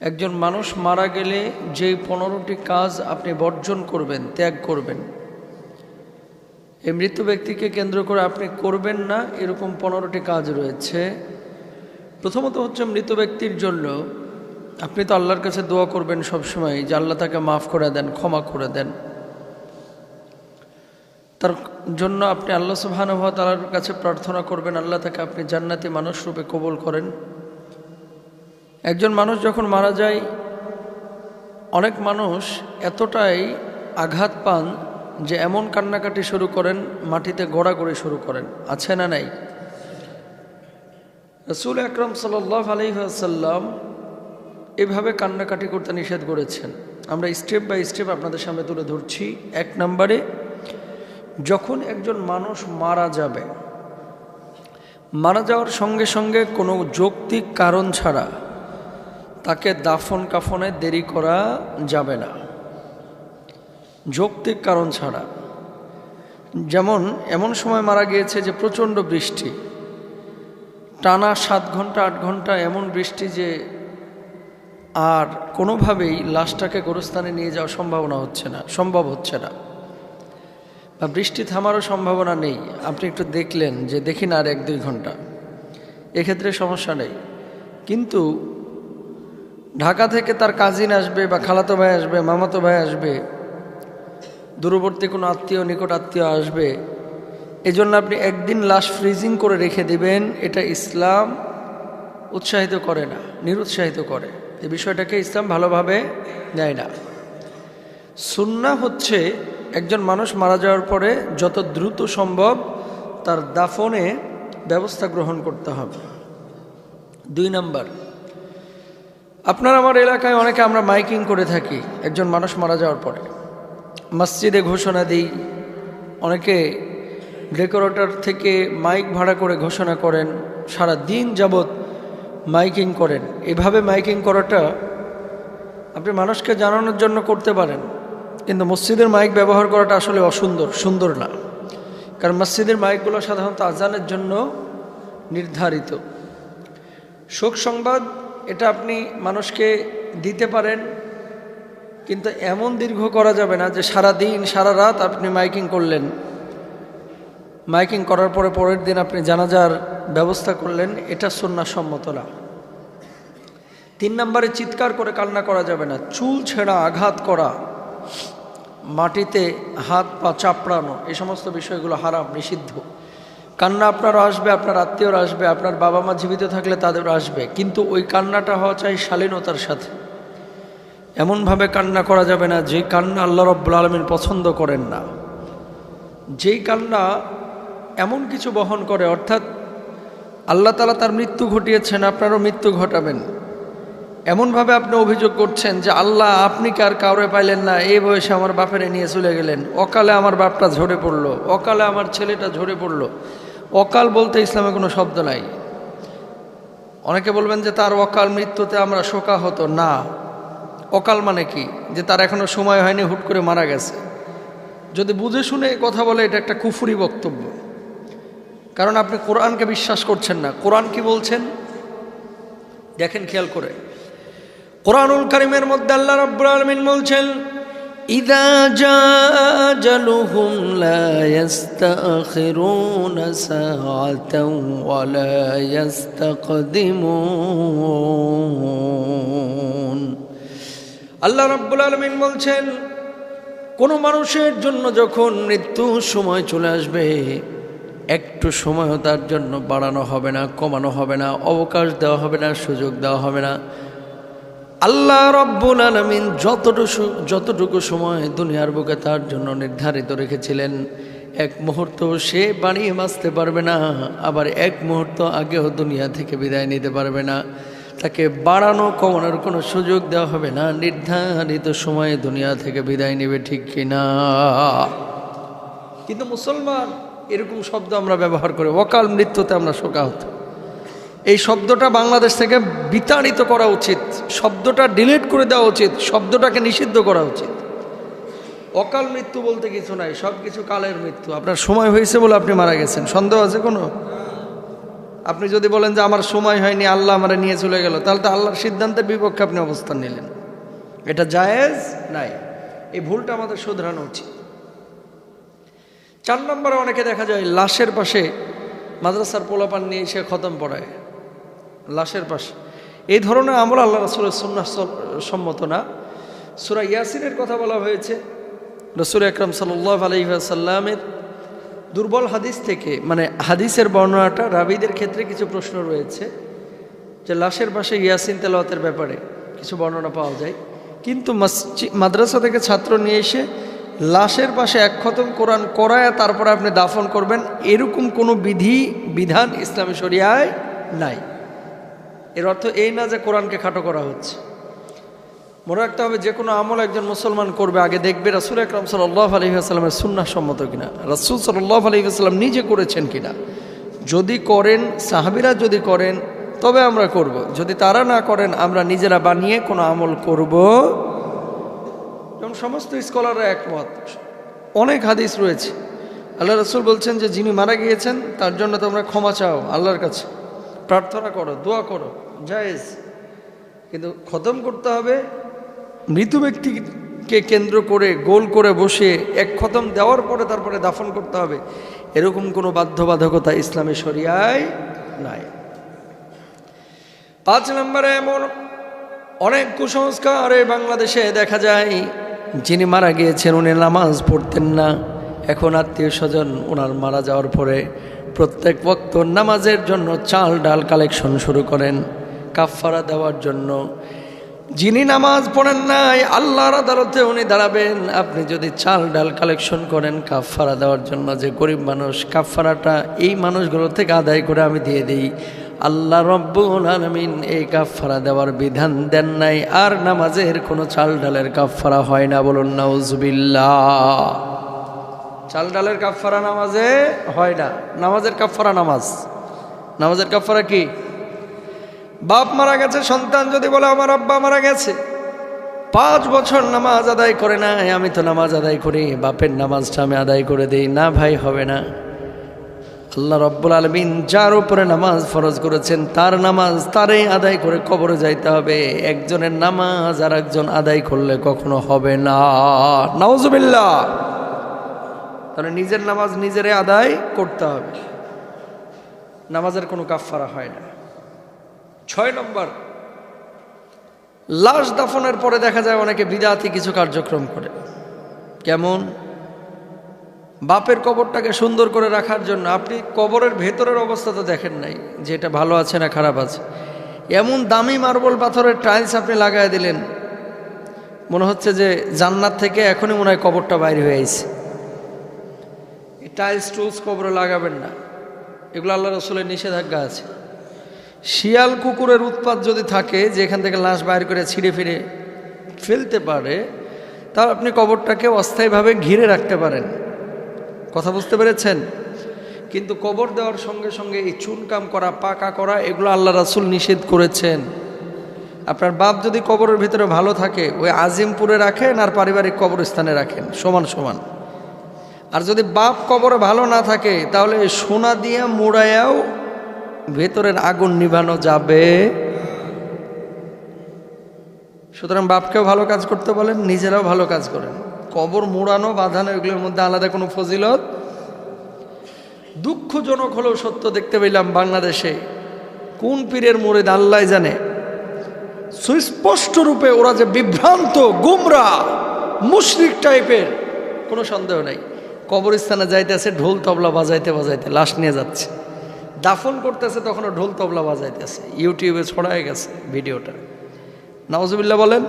একজন মানুষ মারা গেলে যেই 15টি কাজ আপনি বর্জন করবেন, ত্যাগ করবেন, এই মৃত ব্যক্তিকে কেন্দ্র করে আপনি করবেন না এরকম 15টি কাজ রয়েছে। প্রথমত হচ্ছে মৃত ব্যক্তির জন্য আপনি তো আল্লাহর কাছে দোয়া করবেন সবসময় যে আল্লাহ তাকে মাফ করে দেন, ক্ষমা করে দেন। তার জন্য আপনি আল্লাহ সুবহানাহু ওয়া তাআলার কাছে প্রার্থনা করবেন আল্লাহ তাকে আপনি জান্নাতি মানুষ রূপে কবুল করেন। একজন মানুষ যখন মারা যায়, অনেক মানুষ এতটাই আঘাত পান যে এমন কান্নাকাটি শুরু করেন, মাটিতে গড়াগড়ি শুরু করেন। আছে না নাই? রাসূল আকরাম সাল্লাল্লাহু আলাইহি ওয়াসাল্লাম এভাবে কান্নাকাটি করতে নিষেধ করেছেন। আমরা স্টেপ বাই স্টেপ আপনাদের সামনে তুলে ধরছি। 1 নম্বরে, যখন একজন মানুষ মারা যাবে, মারা যাওয়ার সঙ্গে সঙ্গে কোনো যৌক্তিক কারণ ছাড়া তাকে দাফন কাফনে দেরি করা যাবে না, যৌক্তিক কারণ ছাড়া। যেমন এমন সময় মারা গিয়েছে যে প্রচণ্ড বৃষ্টি, টানা 7 ঘন্টা 8 ঘন্টা এমন বৃষ্টি যে আর কোনোভাবেই লাশটাকে গোরস্থানে নিয়ে যাওয়ার সম্ভব হচ্ছে না, বা বৃষ্টি থামারও সম্ভাবনা নেই। আপনি একটু দেখলেন যে দেখি না আর 1-2 ঘন্টা, এক্ষেত্রে সমস্যা নেই। কিন্তু ঢাকা থেকে তার কাজিন আসবে, বা খালাতো ভাই আসবে, মামাতো ভাই আসবে, দূরবর্তী কোনো আত্মীয়, নিকট আত্মীয় আসবে, এজন্য আপনি একদিন লাশ ফ্রিজিং করে রেখে দিবেন, এটা ইসলাম উৎসাহিত করে না, নিরুৎসাহিত করে। এই বিষয়টাকে ইসলাম ভালোভাবে নেয় না। সুন্নাহ হচ্ছে একজন মানুষ মারা যাওয়ার পরে যত দ্রুত সম্ভব তার দাফনে ব্যবস্থা গ্রহণ করতে হবে। 2 নম্বর, আপনার আমার এলাকায় অনেকে আমরা মাইকিং করে থাকি একজন মানুষ মারা যাওয়ার পরে, মসজিদে ঘোষণা দিই, অনেকে ডেকোরেটর থেকে মাইক ভাড়া করে ঘোষণা করেন, সারা দিন যাবৎ মাইকিং করেন। এভাবে মাইকিং করাটা আপনি মানুষকে জানানোর জন্য করতে পারেন, কিন্তু মসজিদের মাইক ব্যবহার করাটা আসলে সুন্দর না। কারণ মসজিদের মাইকগুলো সাধারণত আজানের জন্য নির্ধারিত। শোক সংবাদ এটা আপনি মানুষকে দিতে পারেন, কিন্তু এমন দীর্ঘ করা যাবে না যে সারা দিন সারা রাত আপনি মাইকিং করলেন, মাইকিং করার পরে পরের দিন আপনি জানাজার ব্যবস্থা করলেন, এটা সুন্নাহসম্মত না। 3 নম্বরে, চিৎকার করে কান্না করা যাবে না। চুল ছেঁড়া, আঘাত করা, মাটিতে হাত পা চাপড়ানো, এই সমস্ত বিষয়গুলো হারাম, নিষিদ্ধ। কান্না আপনারও আসবে, আপনার আত্মীয়রা আসবে, আপনার বাবা মা জীবিত থাকলে তাদেরও আসবে, কিন্তু ওই কান্নাটা হওয়া চাই শালীনতার সাথে। এমনভাবে কান্না করা যাবে না যে কান্না আল্লাহ রাব্বুল আলামিন পছন্দ করেন না। যেই কান্না এমন কিছু বহন করে, অর্থাৎ আল্লাহ তাআলা তার মৃত্যু ঘটিয়েছেন, আপনারও মৃত্যু ঘটাবেন, এমনভাবে আপনি অভিযোগ করছেন যে আল্লাহ আপনি কি আর কাউরে পাইলেন না, এই বয়সে আমার বাপেরে নিয়ে চলে গেলেন, অকালে আমার বাপটা ঝরে পড়লো, অকালে আমার ছেলেটা ঝরে পড়লো। অকাল বলতে ইসলামে কোনো শব্দ নাই। অনেকে বলবেন যে তার অকাল মৃত্যুতে আমরা শোকাহত না। অকাল মানে কি? যে তার এখনো সময় হয়নি, হুট করে মারা গেছে। যদি বুঝে শুনে কথা বলে, এটা একটা কুফরি বক্তব্য। কারণ আপনি কোরআনকে বিশ্বাস করছেন না। কোরআন কি বলছেন দেখেন, খেয়াল করে। কোরআনুল কারীমের মধ্যে আল্লাহ রাব্বুল আলামিন বলছেন, ইযা জাআ আজালুহুম লা ইস্তাখিরুনা সাআতাও ওয়া লা ইস্তাকদিমুন। আল্লাহ রাব্বুল আলামিন বলছেন, কোন মানুষের জন্য যখন মৃত্যু সময় চলে আসবে, একটু সময়ও তার জন্য বাড়ানো হবে না, কমানো হবে না, অবকাশ দেওয়া হবে না, সুযোগ দেওয়া হবে না। আল্লাহ রাব্বুল আলামিন যতটুকু সময় দুনিয়ার বুকে তার জন্য নির্ধারিত রেখেছিলেন, 1 মুহূর্ত সে বাড়িয়ে বাঁচতে পারবে না, আবার 1 মুহূর্ত আগেও দুনিয়া থেকে বিদায় নিতে পারবে না। তাকে বাড়ানো কমানোর কোনো সুযোগ দেওয়া হবে না, নির্ধারিত সময়ে দুনিয়া থেকে বিদায় নেবে, ঠিক কিনা? কিন্তু মুসলমান এরকম শব্দ আমরা ব্যবহার করি, অকাল মৃত্যুতে আমরা শোকাহত। এই শব্দটা বাংলাদেশ থেকে বিতাড়িত করা উচিত, শব্দটা ডিলিট করে দেওয়া উচিত, শব্দটাকে নিষিদ্ধ করা উচিত। অকাল মৃত্যু বলতে কিছু নাই, সব কিছু কালের মৃত্যু। আপনার সময় হয়েছে বলে আপনি মারা গেছেন, সন্দেহ আছে কোনো? আপনি যদি বলেন যে আমার সময় হয়নি, আল্লাহ আমারে নিয়ে চলে গেল, তাহলে তো আল্লাহর সিদ্ধান্তের বিপক্ষে আপনি অবস্থান নিলেন। এটা জায়েজ নাই। এই ভুলটা আমাদের শুধরানো উচিত। 4 নম্বরে অনেকে দেখা যায় লাশের পাশে মাদ্রাসার পোলাপান নিয়ে এসে খতম পড়ায়, লাশের পাশে। এই ধরনের আমল আল্লাহ রাসূলের সুন্নাহ সম্মত না। সূরা ইয়াসিনের কথা বলা হয়েছে, রাসূল আকরাম সাল্লাল্লাহু আলাইহি ওয়াসাল্লামের দুর্বল হাদিস থেকে, মানে হাদিসের বর্ণনাটা রাবীদের ক্ষেত্রে কিছু প্রশ্ন রয়েছে, যে লাশের পাশে ইয়াসিন তেলাওয়াতের ব্যাপারে কিছু বর্ণনা পাওয়া যায়। কিন্তু মাদ্রাসা থেকে ছাত্র নিয়ে এসে লাশের পাশে 1 খতম কোরআন করায় তারপরে আপনি দাফন করবেন, এরকম কোনো বিধান ইসলামী শরিয়ায় নাই। এর অর্থ এই না যে কোরআনকে খাটো করা হচ্ছে। মনে রাখতে হবে, যে কোনো আমল একজন মুসলমান করবে আগে দেখবে রাসূল আকরাম সাল্লাল্লাহু আলাইহি ওয়াসাল্লামের সুন্নাহ সম্মত কিনা, রাসূল সাল্লাল্লাহু আলাইহি ওয়াসাল্লাম নিজে করেছেন কিনা। যদি করেন, সাহাবীরা যদি করেন তবে আমরা করব, যদি তারা না করেন আমরা নিজেরা বানিয়ে কোনো আমল করব। যেমন সমস্ত স্কলাররা একমত, অনেক হাদিস রয়েছে। আল্লাহ রাসূল বলছেন যে যিনি মারা গিয়েছেন তার জন্য তোমরা ক্ষমা চাও, আল্লাহর কাছে প্রার্থনা করো, দোয়া করো, জায়েজ। কিন্তু খতম করতে হবে মৃত ব্যক্তিকে কেন্দ্র করে গোল করে বসে 1 খতম দেওয়ার পরে তারপরে দাফন করতে হবে, এরকম কোনো বাধ্যবাধকতা ইসলামী শরিয়ায় নাই। 5 নম্বরে এমন অনেক কুসংস্কার বাংলাদেশে দেখা যায়, যিনি মারা গিয়েছেন উনি নামাজ পড়তেন না, এখন আত্মীয় স্বজন ওনার মারা যাওয়ার পরে প্রত্যেক ওয়াক্ত নামাজের জন্য চাল ডাল কালেকশন শুরু করেন কাফফারা দেওয়ার জন্য। যিনি নামাজ পড়েন নাই আল্লাহর আদালতে উনি দাঁড়াবেন। আপনি যদি চাল ডাল কালেকশন করেন কাফফারা দেওয়ার জন্য, যে গরিব মানুষ, কাফফারাটা এই মানুষগুলো থেকে আদায় করে আমি দিয়ে দিই, আল্লাহ রব্বুল আলামিন এই কাফফারা দেওয়ার বিধান দেন নাই। আর নামাজের কোনো চাল ডালের কাফফারা হয় না, বলুন নাউজুবিল্লাহ। চাল ডালের কাফফারা নামাজে হয় না। নামাজের কাফফারা নামাজের কাফফারা কি? বাপ মারা গেছে, সন্তান যদি বলে আমার আব্বা মারা গেছে, 5 বছর নামাজ আদায় করে না, আমি তো নামাজ আদায় করি, বাপের নামাজটা আমি আদায় করে দিই না, ভাই হবে না। আল্লাহ রব্বুল আলামিন যার উপরে নামাজ ফরজ করেছেন তার নামাজ তারই আদায় করে কবরে যাইতে হবে। একজনের নামাজ আর একজন আদায় করলে কখনো হবে না, নাউজুবিল্লাহ। তাহলে নিজের নামাজ নিজেরে আদায় করতে হবে, নামাজের কোনো কাফফারা হয় না। 6 নম্বর, লাশ দাফনের পরে দেখা যায় অনেকে বিদআতি কিছু কার্যক্রম করে। কেমন? বাপের কবরটাকে সুন্দর করে রাখার জন্য আপনি কবরের ভেতরের অবস্থা তো দেখেন নাই যে এটা ভালো আছে না খারাপ আছে, এমন দামি মার্বেল পাথরের টাইলস আপনি লাগায় দিলেন, মনে হচ্ছে যে জান্নাত থেকে এখনই মনে হয় কবরটা বাইরে হয়ে আইছে। এই টাইলস টুলস কবরে লাগাবেন না, এগুলো আল্লাহ রাসূলের নিষেধাজ্ঞা আছে। শিয়াল কুকুরের উৎপাত যদি থাকে যে এখান থেকে লাশ বাইর করে ছিঁড়ে ফিরে ফেলতে পারে, তাহলে আপনি কবরটাকে অস্থায়ীভাবে ঘিরে রাখতে পারেন। কথা বুঝতে পেরেছেন? কিন্তু কবর দেওয়ার সঙ্গে সঙ্গে এই চুনকাম করা, পাকা করা, এগুলো আল্লাহ রাসূল নিষেধ করেছেন। আপনার বাপ যদি কবরের ভিতরে ভালো থাকে ওই আজিমপুরে রাখেন আর পারিবারিক কবরস্থানে রাখেন সমান সমান। আর যদি বাপ কবরে ভালো না থাকে তাহলে সোনা দিয়ে মোড়ায়াও ভেতরের আগুন নিভানো যাবে। সুতরাং বাপকেও ভালো কাজ করতে বলেন, নিজেরাও ভালো কাজ করেন। কবর মোড়ানো বাঁধানো এগুলোর মধ্যে আলাদা কোনো ফজিলত। দুঃখজনক হলেও সত্য দেখতে পেলাম বাংলাদেশে কোন পীরের মুরিদ আল্লাহ জানে, সুস্পষ্ট রূপে ওরা যে বিভ্রান্ত গুমরা মুশরিক টাইপের, কোনো সন্দেহ নাই। কবরস্থানে যাইতেছে ঢোল তবলা বাজাইতে বাজাইতে লাশ নিয়ে যাচ্ছে, দাফন করতেছে তখনও ঢোল তবলা বাজাইতেছে, ইউটিউবে ছড়ায় গেছে ভিডিওটা। নাউজুবিল্লাহ বলেন।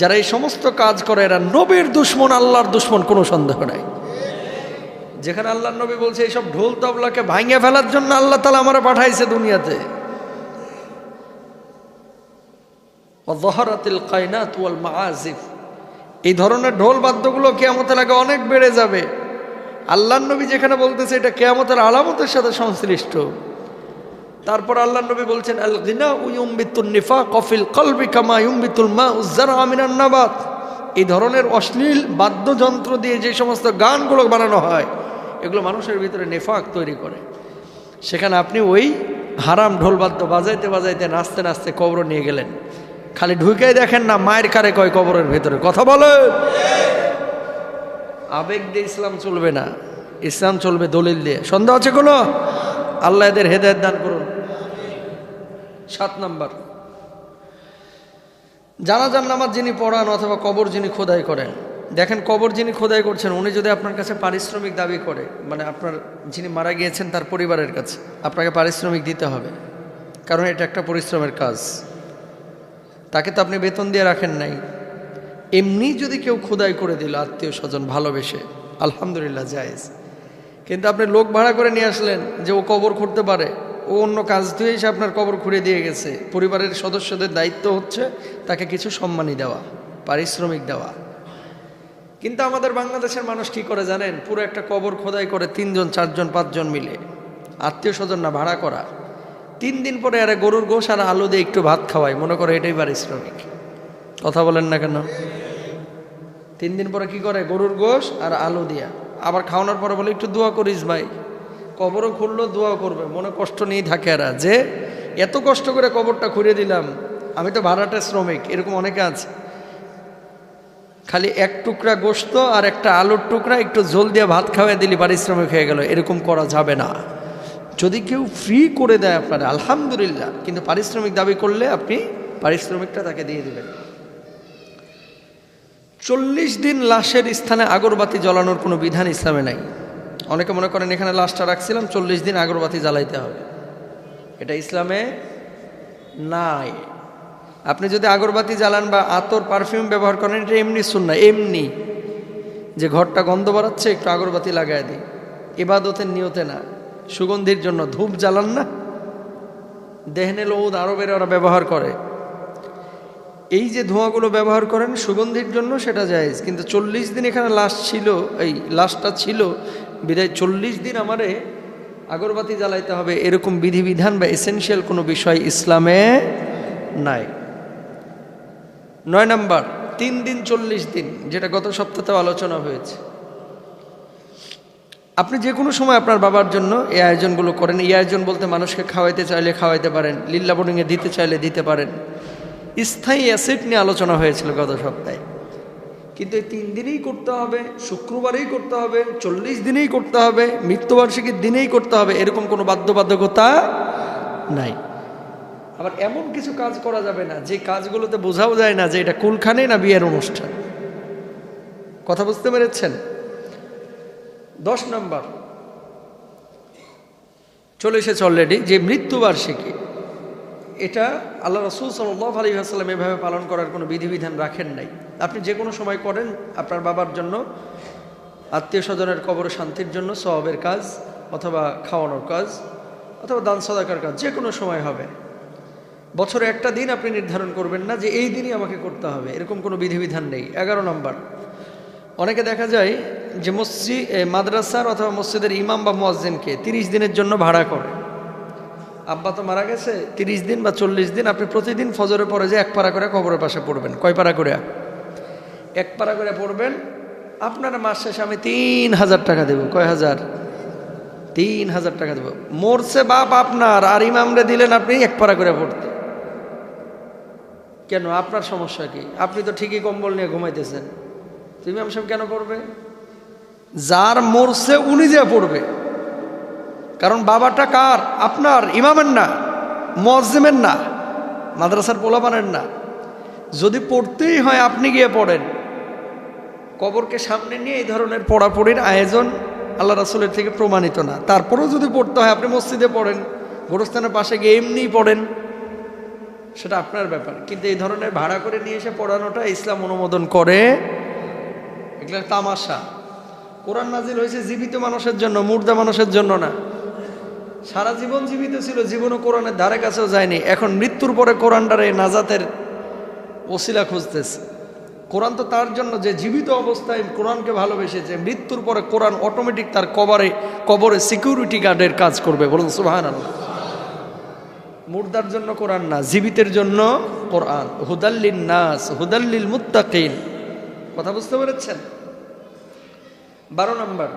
যারা এই সমস্ত কাজ করে এরা নবীর দুশ্মন, আল্লাহর দুশ্মন, কোনো সন্দেহ নাই। যেখানে আল্লাহর নবী বলছে এইসব ঢোল তবলাকে ভাঙিয়ে ফেলার জন্য আল্লাহ তাআলা আমারে পাঠাইছে দুনিয়াতে। ওয়াযহারাতিল কায়নাত ওয়াল মাআজিফ, এই ধরনের ঢোল বাদ্যগুলো কিয়ামতের আগে অনেক বেড়ে যাবে। আল্লাহর নবী যেখানে বলতেছে এটা কিয়ামতের আলামতের সাথে সংশ্লিষ্ট। তারপর আল্লাহর নবী বলছেন আল গিনাউ ইউমবিতুন নিফাক ফিল কলবি কামা ইউমবিতুল মাউ যারআ মিনান নাবাত। এই ধরনের অশ্লীল বাদ্যযন্ত্র দিয়ে যে সমস্ত গানগুলো বানানো হয় এগুলো মানুষের ভিতরে নেফাক তৈরি করে। সেখানে আপনি ওই হারাম ঢোলবাদ্য বাজাইতে বাজাইতে নাচতে নাচতে কবর নিয়ে গেলেন। খালি ঢুকেই দেখেন না মায়ের কারে কয় কবরের ভেতরে, কথা বলেন। আবেগ দিয়ে ইসলাম চলবে না, ইসলাম চলবে দলিল দিয়ে। সন্দেহ আছে কোনো? আল্লাহ এদের হেদায়েত দান করুন। 7 নাম্বার, জানাজার নামাজ যিনি পড়ান অথবা কবর যিনি খোদাই করেন, দেখেন কবর যিনি খোদাই করছেন উনি যদি আপনার কাছে পারিশ্রমিক দাবি করে, মানে আপনার যিনি মারা গিয়েছেন তার পরিবারের কাছে আপনাকে পারিশ্রমিক দিতে হবে, কারণ এটা একটা পরিশ্রমের কাজ। তাকে তো আপনি বেতন দিয়ে রাখেন নাই। এমনি যদি কেউ খোদাই করে দিল আত্মীয় স্বজন ভালোবেসে, আলহামদুলিল্লাহ জায়েজ। কিন্তু আপনি লোক ভাড়া করে নিয়ে আসলেন যে ও কবর খুঁড়তে পারে, ও অন্য কাজ ধুয়ে এসে আপনার কবর খুঁড়ে দিয়ে গেছে। পরিবারের সদস্যদের দায়িত্ব হচ্ছে তাকে কিছু সম্মানী দেওয়া, পারিশ্রমিক দেওয়া। কিন্তু আমাদের বাংলাদেশের মানুষ কি করে জানেন? পুরো একটা কবর খোদাই করে 3 জন 4 জন 5 জন মিলে, আত্মীয় স্বজন না, ভাড়া করা। 3 দিন পরে আরে গরুর গোশ আর আলু দিয়ে একটু ভাত খাওয়ায়, মনে করে এটাই পারিশ্রমিক। কথা বলেন না কেন? 3 দিন পরে কি করে? গরুর গোশ আর আলু দিয়া। আবার খাওয়ানোর পরে বলে একটু দোয়া করিস ভাই। কবরও খুললো, দোয়া করবে, মনে কষ্ট নিয়েই থাকে এরা, যে এত কষ্ট করে কবরটা খুঁড়ে দিলাম, আমি তো ভাড়াটে শ্রমিক। এরকম অনেকে আছে, খালি 1 টুকরা গোশত আর একটা আলুর টুকরা একটু ঝোল দিয়ে ভাত খাওয়াই দিলি পারিশ্রমিক হয়ে গেল। এরকম করা যাবে না। যদি কেউ ফ্রি করে দেয় আপনারা আলহামদুলিল্লাহ, কিন্তু পারিশ্রমিক দাবি করলে আপনি পারিশ্রমিকটা তাকে দিয়ে দেবেন। 40 দিন লাশের স্থানে আগরবাতি জ্বালানোর কোনো বিধান ইসলামে নাই। অনেকে মনে করেন এখানে লাশটা রাখছিলাম 40 দিন আগরবাতি জ্বালাইতে হবে, এটা ইসলামে নাই। আপনি যদি আগরবাতি জ্বালান বা আতর পারফিউম ব্যবহার করেন, এটা এমনি সুন্নাহ, এমনি যে ঘরটা গন্ধ বাড়াচ্ছে একটু আগরবাতি লাগাই দিই, ইবাদতের নিয়তে না, সুগন্ধির জন্য। ধূপ জ্বালান না, দেহনে লৌদ আরবের ওরা ব্যবহার করে, এই যে ধোঁয়াগুলো ব্যবহার করেন সুগন্ধির জন্য, সেটা জায়েজ। কিন্তু 40 দিন এখানে লাশ ছিল, এই লাশটা ছিল বিদায় 40 দিন আমারে আগরবাতি জ্বালাইতে হবে, এরকম বিধিবিধান বা এসেনশিয়াল কোনো বিষয় ইসলামে নাই। 9 নাম্বার, 3 দিন 40 দিন, যেটা গত সপ্তাহেও আলোচনা হয়েছে। আপনি যে কোনো সময় আপনার বাবার জন্য এই আয়োজনগুলো করেন। এই আয়োজন বলতে মানুষকে খাওয়াইতে চাইলে খাওয়াইতে পারেন, লিল্লা বোর্ডিংয়ে দিতে চাইলে দিতে পারেন। স্থায়ী অ্যাসেট নিয়ে আলোচনা হয়েছিল গত সপ্তাহে, কিন্তু এই 3 দিনেই করতে হবে, শুক্রবারেই করতে হবে, 40 দিনেই করতে হবে, মৃত্যুবার্ষিকীর দিনেই করতে হবে, এরকম কোনো বাধ্যবাধকতা নাই। আবার এমন কিছু কাজ করা যাবে না যে কাজগুলোতে বোঝাও যায় না যে এটা কুলখানে না বিয়ের অনুষ্ঠান। কথা বুঝতে পেরেছেন? 10 নম্বর চলে এসেছে অলরেডি, যে মৃত্যুবার্ষিকী, এটা আল্লাহ রাসূল সাল্লাল্লাহু আলাইহি ওয়াসাল্লাম এভাবে পালন করার কোনো বিধিবিধান রাখেন নাই। আপনি যে কোনো সময় করেন, আপনার বাবার জন্য, আত্মীয় স্বজনের কবর শান্তির জন্য, সওয়াবের কাজ অথবা খাওয়ানোর কাজ অথবা দান সাদাকার কাজ, যে কোনো সময় হবে। বছরে একটা দিন আপনি নির্ধারণ করবেন না যে এই দিনই আমাকে করতে হবে, এরকম কোনো বিধিবিধান নেই। 11 নম্বর, অনেকে দেখা যায় যে মাদ্রাসার অথবা মসজিদের ইমাম বা মুয়াজ্জিনকে 30 দিনের জন্য ভাড়া করে। আব্বা তো মারা গেছে, 30 দিন বা 40 দিন আপনি প্রতিদিন ফজরের পরে যে 1 পারা করে কবরের পাশে পড়বেন। কয় পারা করে? 1 পারা করে পড়বেন। আপনার মাস শেষে আমি 3000 টাকা দেবো। কয় হাজার? 3000 টাকা দেবো। মরছে বাপ আপনার, আর ইমামরে দিলেন আপনি 1 পারা করে পড়তে। কেন? আপনার সমস্যা কি? আপনি তো ঠিকই কম্বল নিয়ে ঘুমাইতেছেন, ইমাম সাহেব কেন পড়বে? যার মরছে উনি যে পড়বে, কারণ বাবাটা কার? আপনার, ইমামের না, মুয়াজ্জিমের না, মাদ্রাসার পোলাপানের না। যদি পড়তেই হয় আপনি গিয়ে পড়েন। কবরকে সামনে নিয়ে এই ধরনের পড়াপড়ির আয়োজন আল্লাহ রাসূলের থেকে প্রমাণিত না। তারপরেও যদি পড়তে হয় আপনি মসজিদে পড়েন, গোরস্থানের পাশে গিয়ে এমনিই পড়েন, সেটা আপনার ব্যাপার। কিন্তু এই ধরনের ভাড়া করে নিয়ে এসে পড়ানোটা ইসলাম অনুমোদন করে। এগুলো তামাশা। কোরআন নাজিল হয়েছে জীবিত মানুষের জন্য, মুর্দা মানুষের জন্য না। সারা জীবন জীবিত ছিল, জীবনও কোরআনের ধারে কাছেও যায়নি। এখন মৃত্যুর পরে কোরআনটারে নাজাতের ওসিলা খুঁজতেছে। কোরআন তো তার জন্য যে জীবিত অবস্থায় কোরআনকে ভালোবেসেছে, মৃত্যুর পরে কোরআন অটোমেটিক তার কবরে সিকিউরিটি গার্ডের কাজ করবে। বলুন সুবহানাল্লাহ। মুর্দার জন্য কোরআন না, জীবিতের জন্য কোরআন। হুদাল্লিন নাস হুদাল্লিল মুত্তাকিন। কথা বুঝতে পেরেছেন? 12 নম্বর,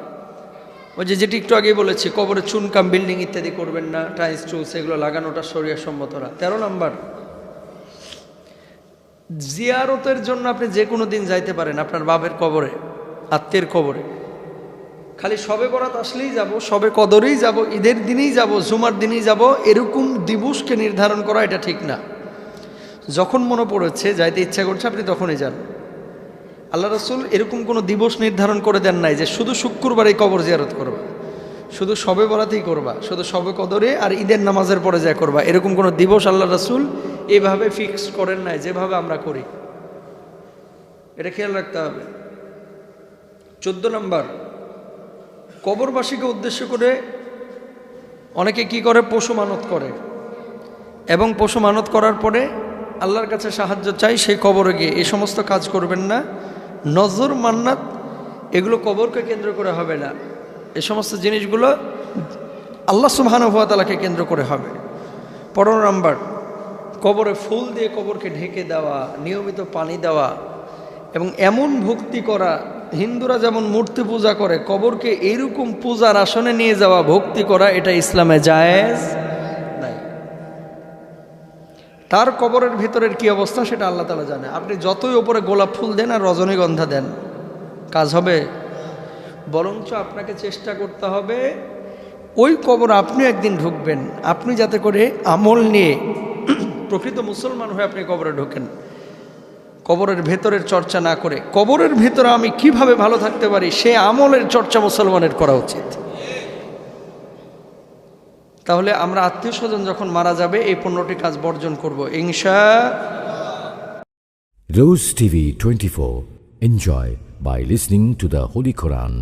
ওই যেটি একটু আগেই বলেছি, কবরে চুনকাম বিল্ডিং ইত্যাদি করবেন না, টাইলস টুলস এগুলো লাগানোটা শরীয়ত সম্মতরা। 13 নম্বর, জিয়ারতের জন্য আপনি যে কোনো দিন যাইতে পারেন আপনার বাবের কবরে, আত্মীয়ের কবরে। খালি সবে বরাত আসলেই যাব, সবে কদরেই যাব, ঈদের দিনেই যাব, জুমার দিনেই যাব, এরকম দিবসকে নির্ধারণ করা এটা ঠিক না। যখন মনে পড়েছে যাইতে ইচ্ছা করছে আপনি তখনই যান। আল্লাহ রাসূল এরকম কোনো দিবস নির্ধারণ করে দেন নাই যে শুধু শুক্রবার এই কবর জিয়ারত করবা, শুধু সবে বরাতেই করবা, শুধু সবে কদরে আর ঈদের নামাজের পরে যা করবা, এরকম কোনো দিবস আল্লাহ রাসূল এভাবে ফিক্স করেন নাই যেভাবে আমরা করি। এটা খেয়াল রাখতে হবে। 14 নম্বর, কবরবাসীকে উদ্দেশ্য করে অনেকে কি করে, পশু মানত করে, এবং পশু মানত করার পরে আল্লাহর কাছে সাহায্য চাই সেই কবরে গিয়ে। এই সমস্ত কাজ করবেন না। নজর মান্নাত এগুলো কবরকে কেন্দ্র করে হবে না, এই সমস্ত জিনিসগুলো আল্লাহ সুবহানাহু ওয়া তাআলাকে কেন্দ্র করে হবে। 15 নম্বর, কবরে ফুল দিয়ে কবরকে ঢেকে দেওয়া, নিয়মিত পানি দেওয়া এবং এমন ভক্তি করা, হিন্দুরা যেমন মূর্তি পূজা করে, কবরকে এইরকম পূজার আসনে নিয়ে যাওয়া, ভক্তি করা, এটা ইসলামে জায়েজ নাই। তার কবরের ভিতরের কি অবস্থা সেটা আল্লাহ তাআলা জানে। আপনি যতই ওপরে গোলাপ ফুল দেন আর রজনীগন্ধা দেন, কাজ হবে? বরঞ্চ আপনাকে চেষ্টা করতে হবে ওই কবর আপনি একদিন ঢুকবেন, আপনি যাতে করে আমল নিয়ে প্রকৃত মুসলমান হয়ে আপনি কবরে ঢোকেন। কবরের ভেতরের চর্চা না করে কবরের ভেতরে আমি কিভাবে ভালো থাকতে পারি সে আমলের চর্চা মুসলমানের করা উচিত। তাহলে আমরা আত্মীয় স্বজন যখন মারা যাবে এই 15টি কাজ বর্জন করব ইনশাআল্লাহ। Rose TV 24. Enjoy by listening to the Holy Quran.